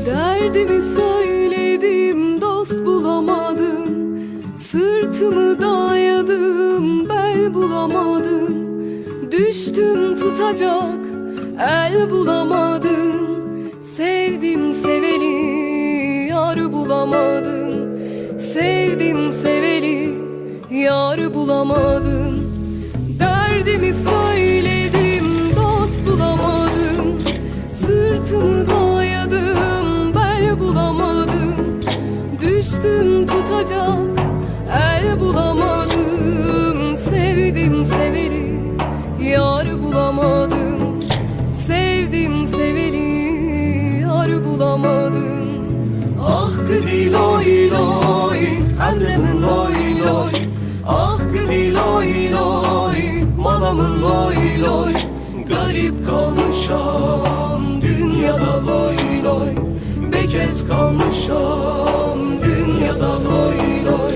Derdimi söyledim, dost bulamadım. Sırtımı dayadım, bel bulamadım. Düştüm tutacak el bulamadım. Sevdim seveli yar bulamadım. Sevdim seveli yar bulamadım. Derdimi söyledim, dost bulamadım. Sırtımı dayadım, bel bulamadım. Düştüm tutacak el bulamadım. Sevdim seveli yar bulamadım. Sevdim seveli yar bulamadım. Ah gidi loy loy, emremin loy loy. Ah gidi loy loy, malamın loy loy. Garip kalmışam dünyada loy loy. Bekez kalmışam dünyada loy loy.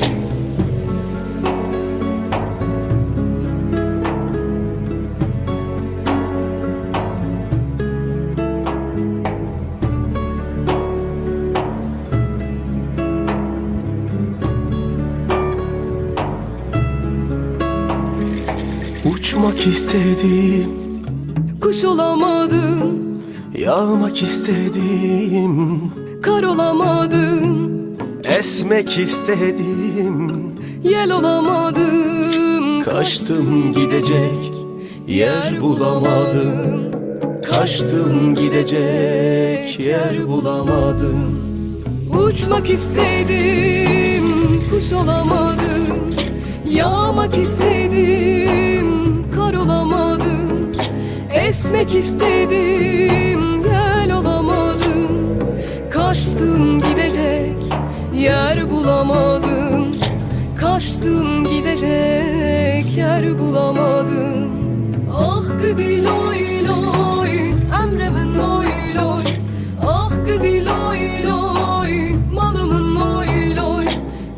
Uçmak istedim, Kuş olamadım, yağmak istedim, kar olamadım. esmek istedim. Yel olamadım, Kaçtım gidecek yer bulamadım. Kaçtım gidecek yer bulamadım. uçmak istedim, kuş olamadım. Yağmak istedim, kar olamadım. Esmek istedim, yel olamadım. Kaçtım gidecek yer bulamadım. Kaçtım gidecek yer bulamadım. Ah gidi loy loy, emremin loy loy. Ah gidi loy loy, malımın loy loy.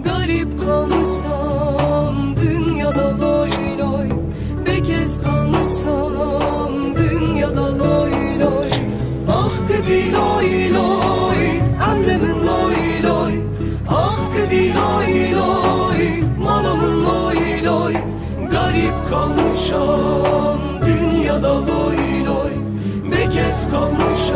Garip kalmışam dünyada loy loy. Bekez kalmışam dünyada loy loy. Ah gidi loy loy, emremin loy loy. Ah gidi loy loy, malımın loy loy. Garip kalmışam dünyada loy loy. Bekez kalmışam